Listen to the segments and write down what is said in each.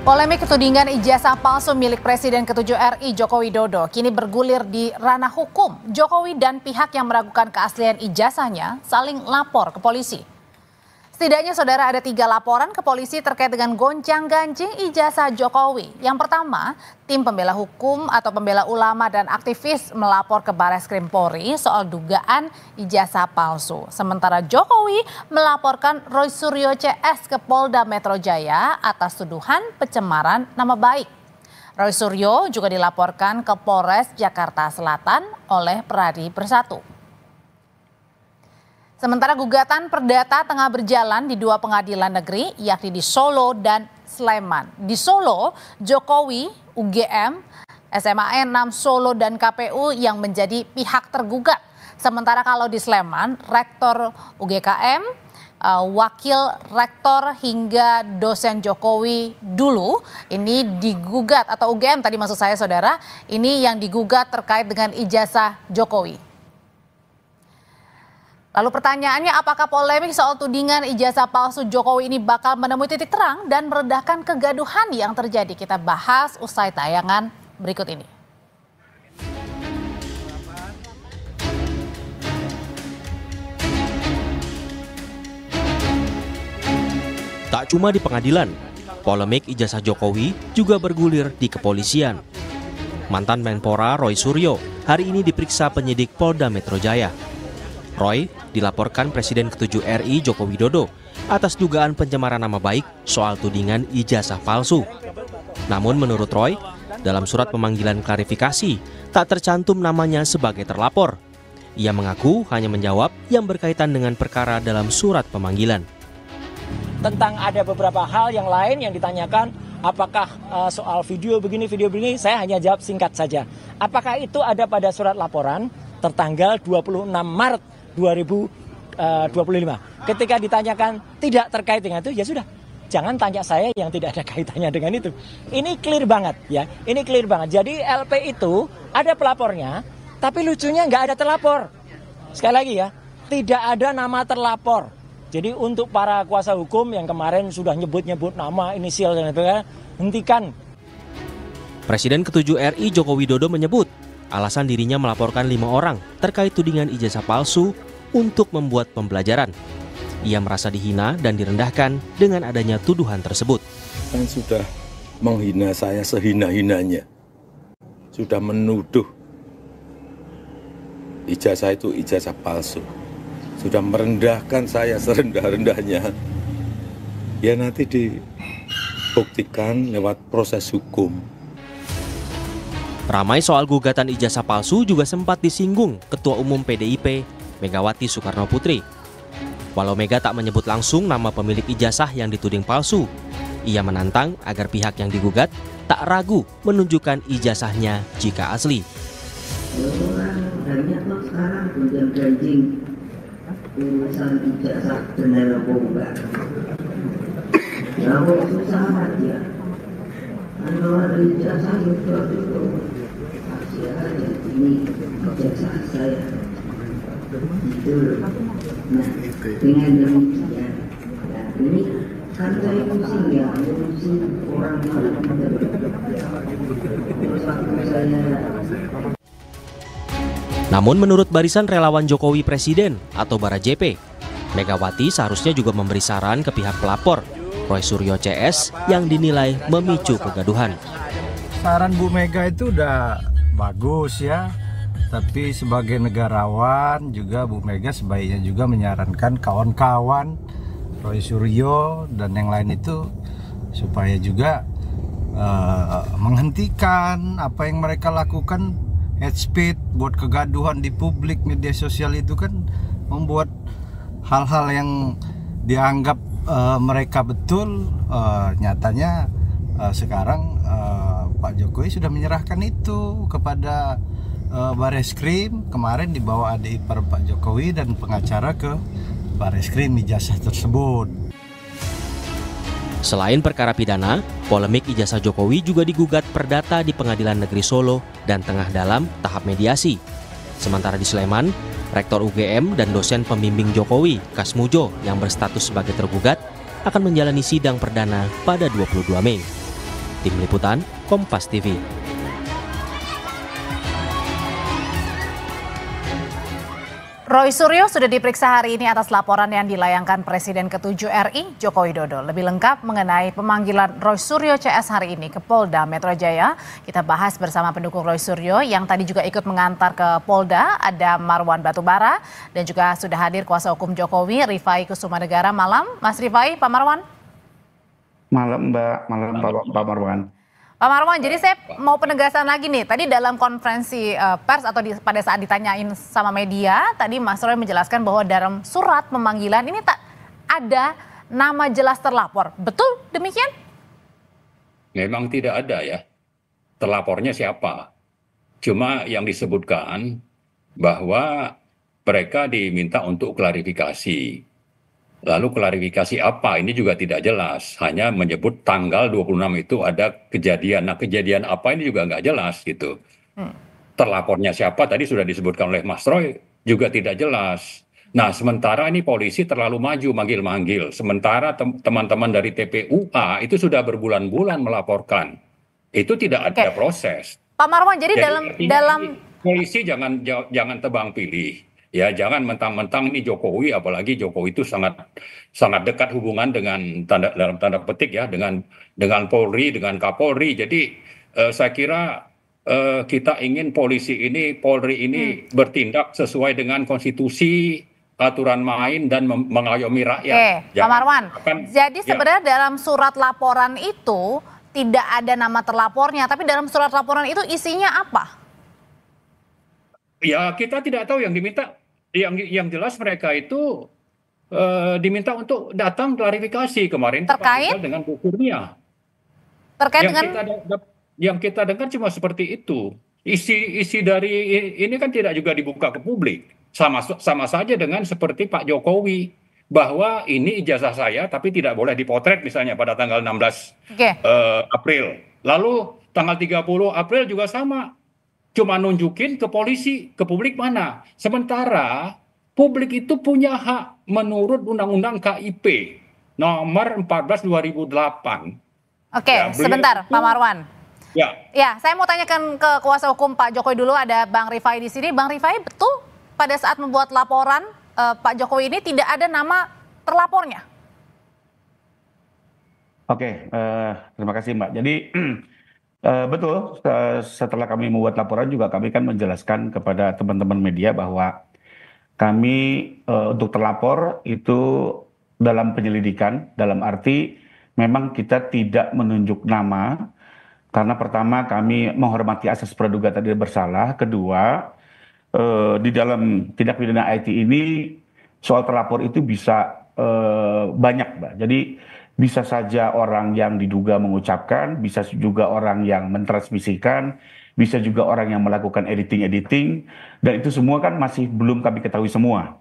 Polemik tudingan ijazah palsu milik Presiden ke-7 RI Joko Widodo kini bergulir di ranah hukum. Jokowi dan pihak yang meragukan keaslian ijazahnya saling lapor ke polisi. Setidaknya saudara ada 3 laporan ke polisi terkait dengan gonjang-ganjing ijazah Jokowi. Yang pertama, tim pembela hukum atau pembela ulama dan aktivis melapor ke Barreskrim Polri soal dugaan ijazah palsu. Sementara Jokowi melaporkan Roy Suryo CS ke Polda Metro Jaya atas tuduhan pencemaran nama baik. Roy Suryo juga dilaporkan ke Polres Jakarta Selatan oleh Peradi Bersatu. Sementara gugatan perdata tengah berjalan di 2 pengadilan negeri, yakni di Solo dan Sleman. Di Solo, Jokowi, UGM, SMAN 6 Solo dan KPU yang menjadi pihak tergugat. Sementara kalau di Sleman, Rektor UGKM, Wakil Rektor hingga dosen Jokowi dulu ini digugat, atau UGM tadi maksud saya saudara, ini yang digugat terkait dengan ijazah Jokowi. Lalu pertanyaannya, apakah polemik soal tudingan ijazah palsu Jokowi ini bakal menemui titik terang dan meredahkan kegaduhan yang terjadi? Kita bahas usai tayangan berikut ini. Tak cuma di pengadilan, polemik ijazah Jokowi juga bergulir di kepolisian. Mantan Menpora Roy Suryo hari ini diperiksa penyidik Polda Metro Jaya. Roy dilaporkan Presiden ke-7 RI Joko Widodo atas dugaan pencemaran nama baik soal tudingan ijazah palsu. Namun menurut Roy, dalam surat pemanggilan klarifikasi tak tercantum namanya sebagai terlapor. Ia mengaku hanya menjawab yang berkaitan dengan perkara dalam surat pemanggilan. Tentang ada beberapa hal yang lain yang ditanyakan, apakah soal video begini, saya hanya jawab singkat saja. Apakah itu ada pada surat laporan tertanggal 26 Maret 2025. Ketika ditanyakan tidak terkait dengan itu, ya sudah. Jangan tanya saya yang tidak ada kaitannya dengan itu. Ini clear banget ya. Ini clear banget. Jadi LP itu ada pelapornya, tapi lucunya nggak ada terlapor. Sekali lagi ya, tidak ada nama terlapor. Jadi untuk para kuasa hukum yang kemarin sudah nyebut-nyebut nama, inisial dan sebagainya, hentikan. Presiden ke-7 RI Joko Widodo menyebut alasan dirinya melaporkan 5 orang terkait tudingan ijazah palsu untuk membuat pembelajaran. Ia merasa dihina dan direndahkan dengan adanya tuduhan tersebut. Kan sudah menghina saya sehina-hinanya. Sudah menuduh ijazah itu ijazah palsu. Sudah merendahkan saya serendah-rendahnya. Ya nanti dibuktikan lewat proses hukum. Ramai soal gugatan ijazah palsu juga sempat disinggung Ketua Umum PDIP, Megawati Soekarno Putri. Walau Mega tak menyebut langsung nama pemilik ijazah yang dituding palsu, ia menantang agar pihak yang digugat tak ragu menunjukkan ijazahnya jika asli. Banyak loh sekarang gonjang-ganjing urusan ijazah benar apa enggak. Ya susah aja. Kalau ada ijazah itu kasih aja ini ijazah saya. Itu nah dengan demikian ya, ini kan saya pusing ya, pusing orang Namun menurut Barisan Relawan Jokowi Presiden atau BaraJP, Megawati seharusnya juga memberi saran ke pihak pelapor Roy Suryo CS yang dinilai memicu kegaduhan. Saran Bu Mega itu udah bagus ya, tapi sebagai negarawan juga Bu Mega sebaiknya juga menyarankan kawan-kawan Roy Suryo dan yang lain itu supaya juga menghentikan apa yang mereka lakukan. Hate speech buat kegaduhan di publik, media sosial itu kan membuat hal-hal yang dianggap mereka betul, nyatanya sekarang Pak Jokowi sudah menyerahkan itu kepada Barreskrim. Kemarin dibawa adik ipar Pak Jokowi dan pengacara ke Barreskrim ijazah tersebut. Selain perkara pidana, polemik ijazah Jokowi juga digugat perdata di Pengadilan Negeri Solo dan tengah dalam tahap mediasi. Sementara di Sleman, Rektor UGM dan dosen pembimbing Jokowi, Kasmujo, yang berstatus sebagai tergugat, akan menjalani sidang perdana pada 22 Mei. Tim Liputan, Kompas TV. Roy Suryo sudah diperiksa hari ini atas laporan yang dilayangkan Presiden ke-7 RI, Joko Widodo. Lebih lengkap mengenai pemanggilan Roy Suryo CS hari ini ke Polda Metro Jaya, kita bahas bersama pendukung Roy Suryo yang tadi juga ikut mengantar ke Polda, ada Marwan Batubara, dan juga sudah hadir kuasa hukum Jokowi, Rifai Kusumanegara. Malam, Mas Rifai, Pak Marwan. Malam Mbak, malam Pak Marwan. Pak Marwan, jadi saya mau penegasan lagi nih. Tadi dalam konferensi pers atau pada saat ditanyain sama media, tadi Mas Roy menjelaskan bahwa dalam surat pemanggilan ini tak ada nama jelas terlapor. Betul demikian? Memang tidak ada ya. Terlapornya siapa? Cuma yang disebutkan bahwa mereka diminta untuk klarifikasi. Lalu klarifikasi apa? Ini juga tidak jelas. Hanya menyebut tanggal 26 itu ada kejadian. Nah, kejadian apa ini juga nggak jelas gitu. Terlapornya siapa? Tadi sudah disebutkan oleh Mas Roy, juga tidak jelas. Nah, sementara ini polisi terlalu maju manggil-manggil. Sementara teman-teman dari TPUA itu sudah berbulan-bulan melaporkan. Itu tidak ada proses. Pak Marwan, jadi dalam polisi jangan tebang pilih. Ya, jangan mentang-mentang ini Jokowi, apalagi Jokowi itu sangat dekat hubungan dengan dalam tanda petik ya dengan Polri, dengan Kapolri. Jadi saya kira kita ingin polisi ini, Polri ini bertindak sesuai dengan konstitusi, aturan main dan mengayomi rakyat. Pak Marwan. Jadi sebenarnya dalam surat laporan itu tidak ada nama terlapornya, tapi dalam surat laporan itu isinya apa? Ya, kita tidak tahu yang diminta. Yang jelas mereka itu diminta untuk datang klarifikasi kemarin terkait dengan Bu Kurnia. Terkait yang kita dengar cuma seperti itu. Isi dari ini kan tidak juga dibuka ke publik. Sama saja dengan seperti Pak Jokowi bahwa ini ijazah saya tapi tidak boleh dipotret misalnya pada tanggal 16 April. Lalu tanggal 30 April juga sama. Cuma nunjukin ke polisi, ke publik mana. Sementara publik itu punya hak menurut Undang-Undang KIP nomor 14 2008. Oke, ya, sebentar Pak Marwan. Ya, saya mau tanyakan ke kuasa hukum Pak Jokowi dulu, ada Bang Rifai di sini. Bang Rifai, betul pada saat membuat laporan Pak Jokowi ini tidak ada nama terlapornya? Oke, terima kasih Mbak. Jadi betul, setelah kami membuat laporan juga kami kan menjelaskan kepada teman-teman media bahwa kami untuk terlapor itu dalam penyelidikan, dalam arti memang kita tidak menunjuk nama, karena pertama kami menghormati asas praduga tidak bersalah, kedua di dalam tindak pidana IT ini soal terlapor itu bisa banyak Mbak. Jadi bisa saja orang yang diduga mengucapkan, bisa juga orang yang mentransmisikan, bisa juga orang yang melakukan editing, dan itu semua kan masih belum kami ketahui semua.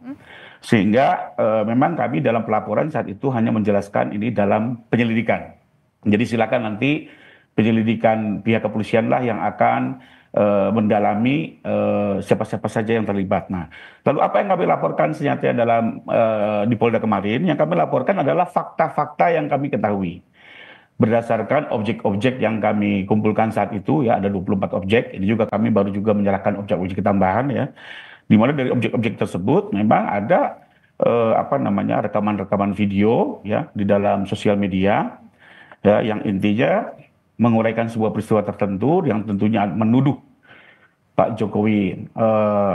Sehingga memang kami dalam pelaporan saat itu hanya menjelaskan ini dalam penyelidikan. Jadi silakan nanti penyelidikan pihak kepolisian lah yang akan mendalami siapa-siapa saja yang terlibat. Nah, lalu apa yang kami laporkan senyata dalam di Polda kemarin? Yang kami laporkan adalah fakta-fakta yang kami ketahui berdasarkan objek-objek yang kami kumpulkan saat itu, ya ada 24 objek. Ini juga kami baru juga menyerahkan objek-objek tambahan ya. Di mana dari objek-objek tersebut memang ada rekaman-rekaman video ya di dalam sosial media ya yang intinya menguraikan sebuah peristiwa tertentu yang tentunya menuduh Pak Jokowi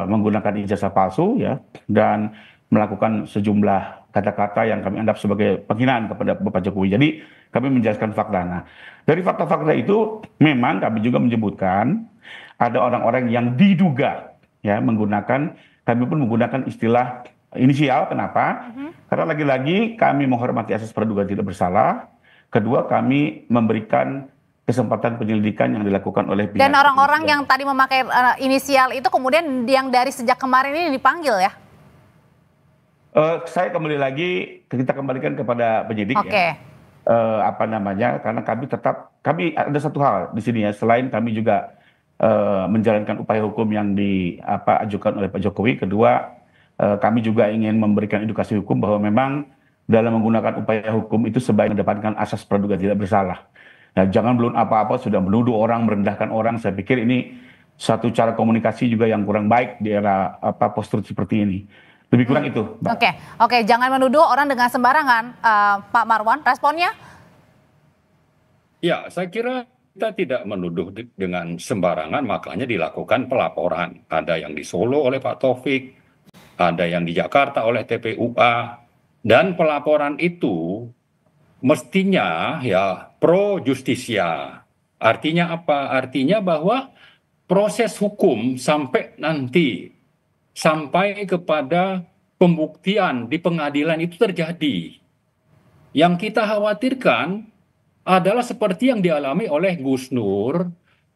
menggunakan ijazah palsu ya dan melakukan sejumlah kata-kata yang kami anggap sebagai penghinaan kepada Bapak Jokowi. Jadi kami menjelaskan fakta. Nah, dari fakta-fakta itu memang kami juga menyebutkan ada orang-orang yang diduga ya kami pun menggunakan istilah inisial. Kenapa? Karena lagi-lagi kami menghormati asas praduga tidak bersalah. Kedua, kami memberikan kesempatan penyelidikan yang dilakukan oleh pihak. Dan orang-orang yang tadi memakai inisial itu kemudian yang dari sejak kemarin ini dipanggil ya? Saya kembali lagi, kita kembalikan kepada penyidik ya. Karena kami ada satu hal di sini ya, selain kami juga menjalankan upaya hukum yang diajukan oleh Pak Jokowi. Kedua, kami juga ingin memberikan edukasi hukum bahwa memang dalam menggunakan upaya hukum itu sebaiknya mengedepankan asas praduga tidak bersalah. Ya, jangan belum apa-apa sudah menuduh orang, merendahkan orang. Saya pikir ini satu cara komunikasi juga yang kurang baik di era postur seperti ini. Lebih kurang itu, Mbak. Oke, jangan menuduh orang dengan sembarangan, Pak Marwan. Responnya? Ya, saya kira kita tidak menuduh dengan sembarangan, makanya dilakukan pelaporan. Ada yang di Solo oleh Pak Taufik, ada yang di Jakarta oleh TPUA, dan pelaporan itu mestinya ya pro justisia. Artinya apa? Artinya bahwa proses hukum sampai kepada pembuktian di pengadilan itu terjadi. Yang kita khawatirkan adalah seperti yang dialami oleh Gus Nur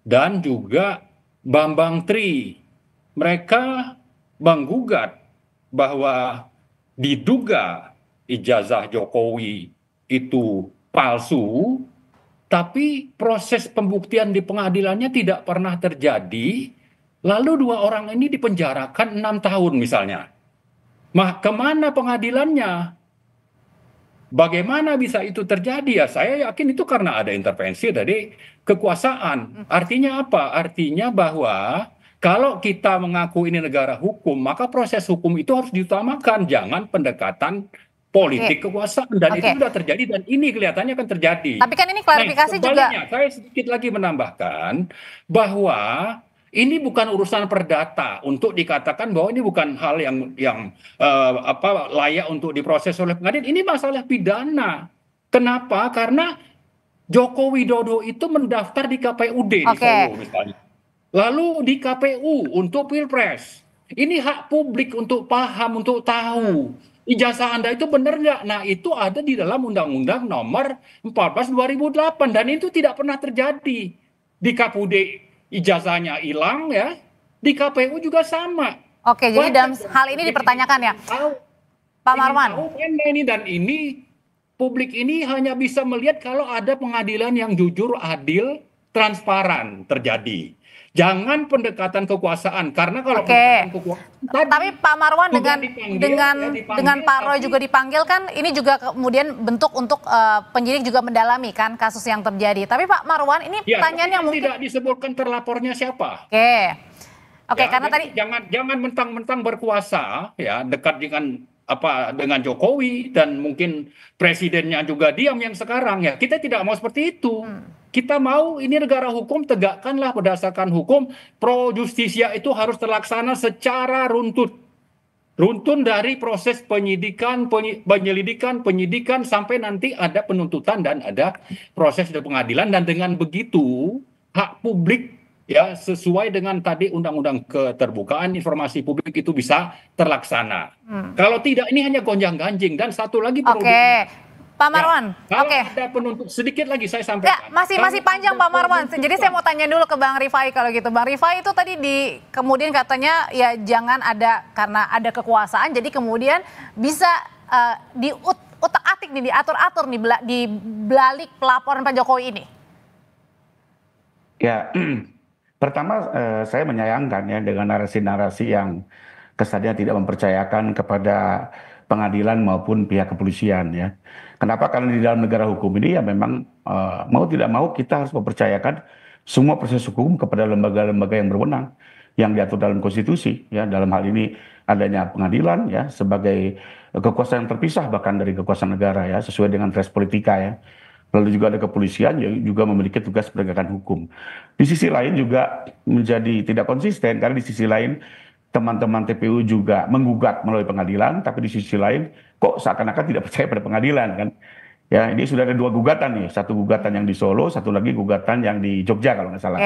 dan juga Bambang Tri. Mereka menggugat bahwa diduga ijazah Jokowi itu palsu, tapi proses pembuktian di pengadilannya tidak pernah terjadi, lalu 2 orang ini dipenjarakan 6 tahun misalnya. Kemana pengadilannya? Bagaimana bisa itu terjadi? Ya, saya yakin itu karena ada intervensi dari kekuasaan. Artinya apa? Artinya bahwa kalau kita mengaku ini negara hukum, maka proses hukum itu harus diutamakan, jangan pendekatan politik kekuasaan. Dan itu sudah terjadi dan ini kelihatannya akan terjadi. Tapi kan ini klarifikasi juga. Saya sedikit lagi menambahkan bahwa ini bukan urusan perdata untuk dikatakan bahwa ini bukan hal yang layak untuk diproses oleh pengadilan. Ini masalah pidana. Kenapa? Karena Joko Widodo itu mendaftar di KPUD di Solo misalnya. Lalu di KPU untuk Pilpres. Ini hak publik untuk paham, untuk tahu. Ijazah Anda itu benar nggak? Nah, itu ada di dalam Undang-Undang Nomor 14 2008 dan itu tidak pernah terjadi. Di KPUD ijazahnya hilang ya, di KPU juga sama. Oke, jadi dalam hal ini dipertanyakan ya, Pak Marwan. Dan ini publik ini hanya bisa melihat kalau ada pengadilan yang jujur, adil, transparan terjadi. Jangan pendekatan kekuasaan, karena kalau pendekatan kekuasaan. Tapi Pak Marwan dengan Pak Roy juga dipanggil kan, ini juga kemudian bentuk untuk penyidik juga mendalami kan kasus yang terjadi. Tapi Pak Marwan, ini pertanyaan yang mungkin tidak disebutkan terlapornya siapa. Oke, karena tadi jangan mentang-mentang berkuasa ya, dekat dengan Jokowi dan mungkin presidennya juga diam yang sekarang ya. Kita tidak mau seperti itu. Kita mau ini negara hukum, tegakkanlah berdasarkan hukum. Pro justisia itu harus terlaksana secara runtun dari proses penyelidikan sampai nanti ada penuntutan dan ada proses di pengadilan. Dan dengan begitu hak publik ya sesuai dengan tadi Undang-Undang Keterbukaan Informasi Publik itu bisa terlaksana. Kalau tidak, ini hanya gonjang-ganjing. Dan satu lagi perlu Pak Marwan, ada penuntut sedikit lagi saya sampaikan. Ya, masih panjang Pak Marwan. Jadi saya mau tanya dulu ke Bang Rifai kalau gitu. Bang Rifai itu tadi kemudian katanya ya jangan ada karena ada kekuasaan, jadi kemudian bisa diutak-atik nih, diatur-atur nih di balik pelaporan Pak Jokowi ini. Ya, pertama saya menyayangkan ya dengan narasi-narasi yang kesannya tidak mempercayakan kepada pengadilan maupun pihak kepolisian ya. Kenapa? Karena di dalam negara hukum ini ya memang mau tidak mau kita harus mempercayakan semua proses hukum kepada lembaga-lembaga yang berwenang yang diatur dalam konstitusi ya. Dalam hal ini adanya pengadilan ya sebagai kekuasaan yang terpisah bahkan dari kekuasaan negara ya, sesuai dengan res politika ya. Lalu juga ada kepolisian yang juga memiliki tugas penegakan hukum. Di sisi lain juga menjadi tidak konsisten karena di sisi lain teman-teman TPU juga menggugat melalui pengadilan, tapi di sisi lain kok seakan-akan tidak percaya pada pengadilan kan. Ya, ini sudah ada 2 gugatan nih, satu gugatan yang di Solo, satu lagi gugatan yang di Jogja kalau nggak salah.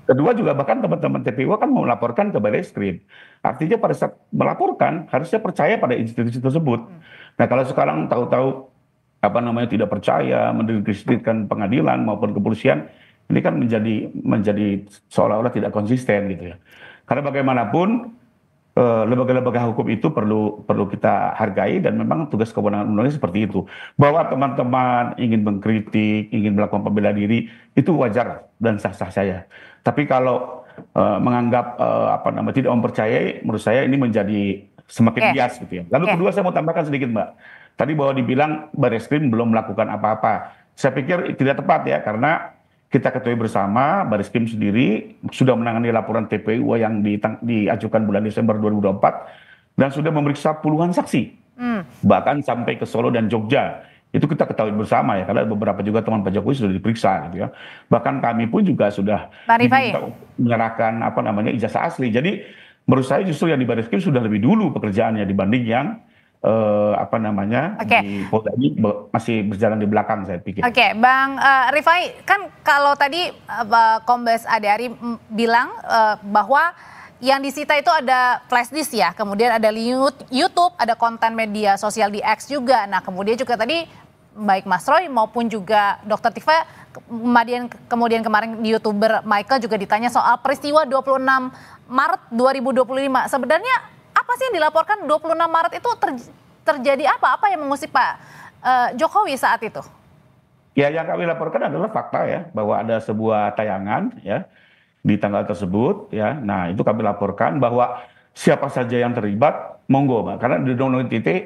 Kedua juga bahkan teman-teman TPU kan mau melaporkan ke Barreskrim. Artinya pada saat melaporkan harusnya percaya pada institusi tersebut. Nah, kalau sekarang tahu-tahu tidak percaya, mendiskreditkan pengadilan maupun kepolisian, ini kan menjadi seolah-olah tidak konsisten gitu ya. Karena bagaimanapun lembaga-lembaga hukum itu perlu kita hargai dan memang tugas kewenangan undang-undangnya seperti itu. Bahwa teman-teman ingin mengkritik, ingin melakukan pembela diri itu wajar dan sah-sah saya. Tapi kalau menganggap tidak mempercayai, menurut saya ini menjadi semakin bias gitu ya. Lalu kedua saya mau tambahkan sedikit Mbak. Tadi bahwa dibilang Barreskrim belum melakukan apa-apa. saya pikir tidak tepat ya, karena kita ketahui bersama Bareskrim sendiri sudah menangani laporan TPU yang diajukan bulan Desember 2024 dan sudah memeriksa puluhan saksi, bahkan sampai ke Solo dan Jogja. Itu kita ketahui bersama ya, karena beberapa juga teman Pak Jokowi sudah diperiksa gitu ya. Bahkan kami pun juga sudah diminta menyerahkan ijazah asli. Jadi menurut saya justru yang di Bareskrim sudah lebih dulu pekerjaannya dibanding yang di Polda ini masih berjalan di belakang, saya pikir. Oke, Bang Rifai, kan kalau tadi Kombes Adari bilang bahwa yang disita itu ada flash disk ya, kemudian ada YouTube, ada konten media sosial di X juga. Nah, kemudian juga tadi baik Mas Roy maupun juga Dr. Tifa, kemudian kemarin di YouTuber Michael juga ditanya soal peristiwa 26 Maret 2025. Sebenarnya apa sih yang dilaporkan 26 Maret itu terjadi apa? Apa yang mengusik Pak Jokowi saat itu? Ya, yang kami laporkan adalah fakta ya, bahwa ada sebuah tayangan ya di tanggal tersebut ya. Nah, itu kami laporkan bahwa siapa saja yang terlibat monggo, Mbak. Karena di Undang-Undang ITE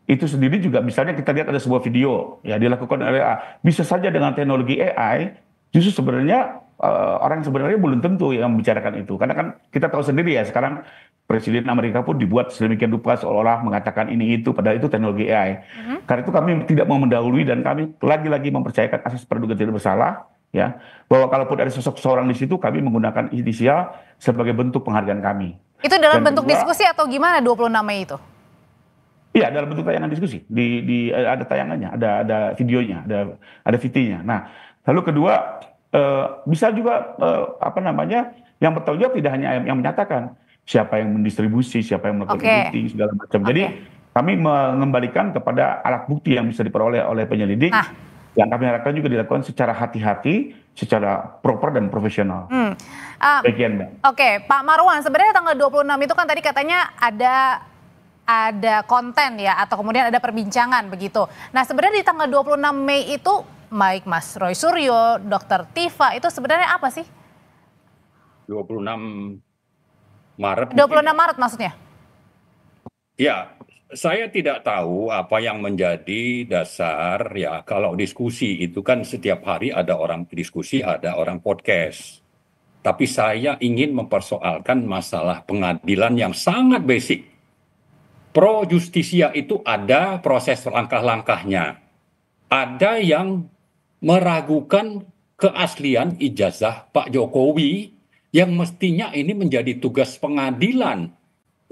itu sendiri juga misalnya kita lihat ada sebuah video ya dilakukan oleh bisa saja dengan teknologi AI, justru sebenarnya orang sebenarnya belum tentu yang membicarakan itu. Karena kan kita tahu sendiri ya, sekarang Presiden Amerika pun dibuat sedemikian rupa seolah-olah mengatakan ini itu, padahal itu teknologi AI. Karena itu kami tidak mau mendahului dan kami lagi-lagi mempercayakan asas praduga tidak bersalah, ya, bahwa kalaupun ada sosok seorang di situ, kami menggunakan inisial sebagai bentuk penghargaan kami. Itu dalam bentuk diskusi atau gimana 26 Mei itu? Iya, dalam bentuk tayangan diskusi. Ada tayangannya, ada videonya, ada VT-nya. Nah, lalu kedua bisa juga yang bertanggung jawab tidak hanya yang menyatakan, siapa yang mendistribusi, siapa yang melakukan editing segala macam. Jadi kami mengembalikan kepada alat bukti yang bisa diperoleh oleh penyelidik. Yang kami harapkan juga dilakukan secara hati-hati, secara proper dan profesional. Bagian, Mbak. Oke, Pak Marwan, sebenarnya tanggal 26 itu kan tadi katanya ada konten ya, atau kemudian ada perbincangan begitu. Nah, sebenarnya di tanggal 26 Mei itu baik Mas Roy Suryo, Dr. Tifa, itu sebenarnya apa sih? 26 Maret. 26 Maret maksudnya? Ya, saya tidak tahu apa yang menjadi dasar ya, kalau diskusi itu kan setiap hari ada orang diskusi, ada orang podcast. Tapi saya ingin mempersoalkan masalah pengadilan yang sangat basic. Pro justisia itu ada proses langkah-langkahnya. Ada yang meragukan keaslian ijazah Pak Jokowi yang mestinya ini menjadi tugas pengadilan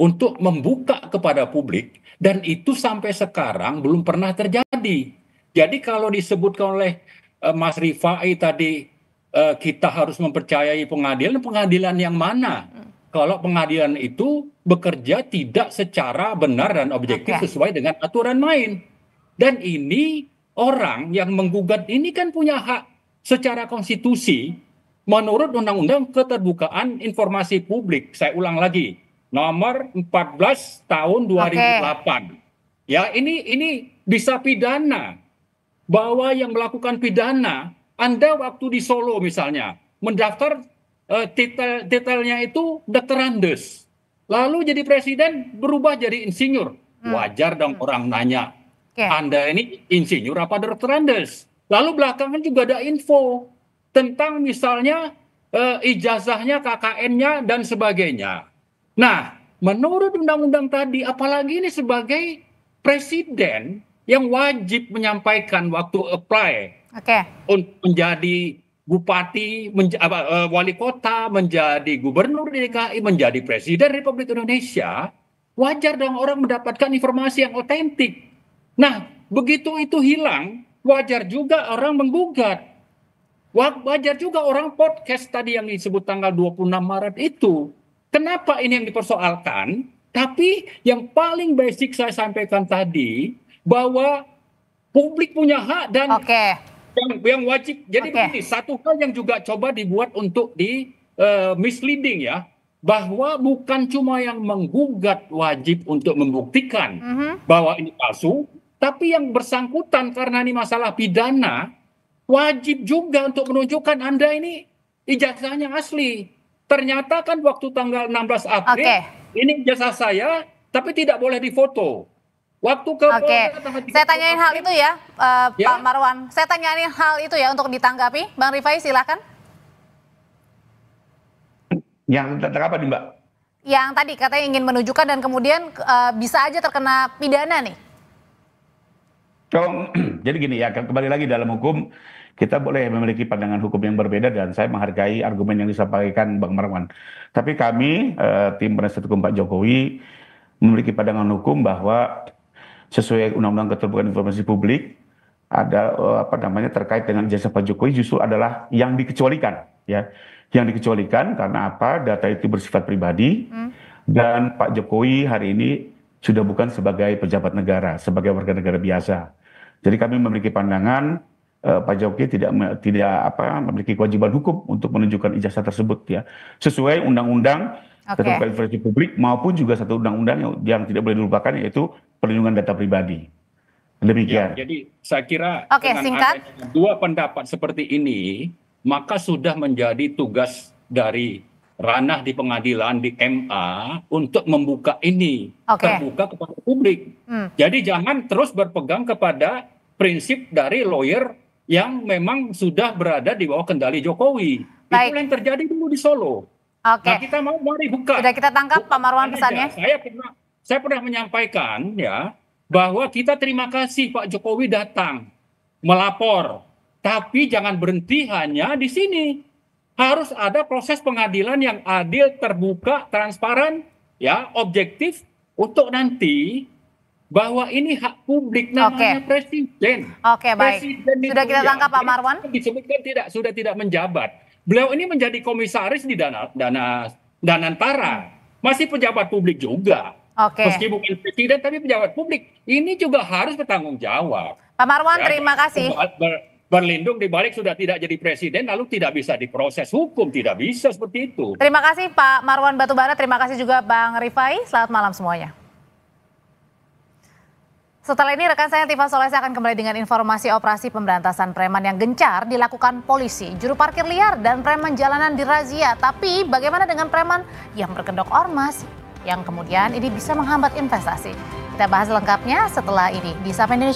untuk membuka kepada publik, dan itu sampai sekarang belum pernah terjadi. Jadi kalau disebutkan oleh Mas Rifai tadi kita harus mempercayai pengadilan yang mana? Kalau pengadilan itu bekerja tidak secara benar dan objektif sesuai dengan aturan main. Dan ini orang yang menggugat ini kan punya hak secara konstitusi menurut Undang-Undang Keterbukaan Informasi Publik. Saya ulang lagi, nomor 14 tahun 2008. Ya, ini bisa pidana. Bahwa yang melakukan pidana, Anda waktu di Solo misalnya, mendaftar detailnya itu dokterandes. Lalu jadi presiden berubah jadi insinyur. Wajar dong orang nanya, Anda ini insinyur apa dokterandes? Lalu belakangan juga ada info tentang misalnya ijazahnya, KKN-nya, dan sebagainya. Nah, menurut undang-undang tadi, apalagi ini sebagai presiden yang wajib menyampaikan waktu apply untuk menjadi bupati, wali kota, menjadi gubernur DKI, menjadi presiden Republik Indonesia, wajar dong orang mendapatkan informasi yang otentik. Nah, begitu itu hilang, wajar juga orang menggugat. Wajar juga orang podcast tadi yang disebut tanggal 26 Maret itu. Kenapa ini yang dipersoalkan? Tapi yang paling basic saya sampaikan tadi, bahwa publik punya hak dan yang wajib. Jadi begini, satu hal yang juga coba dibuat untuk di misleading ya, bahwa bukan cuma yang menggugat wajib untuk membuktikan bahwa ini palsu, tapi yang bersangkutan karena ini masalah pidana, wajib juga untuk menunjukkan Anda ini ijazahnya asli. Ternyata kan waktu tanggal 16 April, ini ijazah saya, tapi tidak boleh difoto. Waktu ke Oke, Polda, saya tanyain hal itu ya, Ya. Pak Marwan. Saya tanyain hal itu ya untuk ditanggapi. Bang Rifai, silakan. Yang tentang apa nih Mbak? Yang tadi katanya ingin menunjukkan dan kemudian bisa aja terkena pidana nih. Kalau jadi gini ya, kembali lagi dalam hukum kita boleh memiliki pandangan hukum yang berbeda dan saya menghargai argumen yang disampaikan Bang Marwan. Tapi kami tim penasihat hukum Pak Jokowi memiliki pandangan hukum bahwa sesuai Undang-Undang Keterbukaan Informasi Publik ada terkait dengan ijazah Pak Jokowi justru adalah yang dikecualikan ya. Yang dikecualikan karena apa? Data itu bersifat pribadi dan Pak Jokowi hari ini sudah bukan sebagai pejabat negara, sebagai warga negara biasa. Jadi kami memiliki pandangan Pak Jokowi tidak memiliki kewajiban hukum untuk menunjukkan ijazah tersebut ya, sesuai Undang-Undang Keterbukaan Informasi Publik maupun juga satu undang-undang yang tidak boleh dilupakan yaitu perlindungan data pribadi. Demikian. Ya, jadi saya kira Oke, singkat. adanya dua pendapat seperti ini, maka sudah menjadi tugas dari ranah di pengadilan di MA untuk membuka ini terbuka kepada publik. Jadi jangan terus berpegang kepada prinsip dari lawyer yang memang sudah berada di bawah kendali Jokowi. Baik. Itu yang terjadi dulu di Solo. Oke. Nah, kita mau mari buka. Sudah kita tangkap Pak Marwan pesannya. Saya pernah menyampaikan ya bahwa kita terima kasih Pak Jokowi datang melapor, tapi jangan berhenti hanya di sini. Harus ada proses pengadilan yang adil, terbuka, transparan, ya, objektif untuk nanti bahwa ini hak publik namanya presiden. Oke, baik. Presiden Sudah kita tangkap Pak Marwan. Disebutkan sudah tidak menjabat. Beliau ini menjadi komisaris di Danantara. Masih pejabat publik juga. Meski bukan presiden tapi pejabat publik. Ini juga harus bertanggung jawab. Pak Marwan, terima kasih. Berlindung di balik sudah tidak jadi presiden lalu tidak bisa diproses hukum, tidak bisa seperti itu. Terima kasih Pak Marwan Batubara, terima kasih juga Bang Rifai. Selamat malam semuanya. Setelah ini rekan saya Tifa Solesa akan kembali dengan informasi operasi pemberantasan preman yang gencar dilakukan polisi. Juru parkir liar dan preman jalanan dirazia. Tapi bagaimana dengan preman yang berkedok ormas yang kemudian ini bisa menghambat investasi? Kita bahas lengkapnya setelah ini di Sapa Indonesia.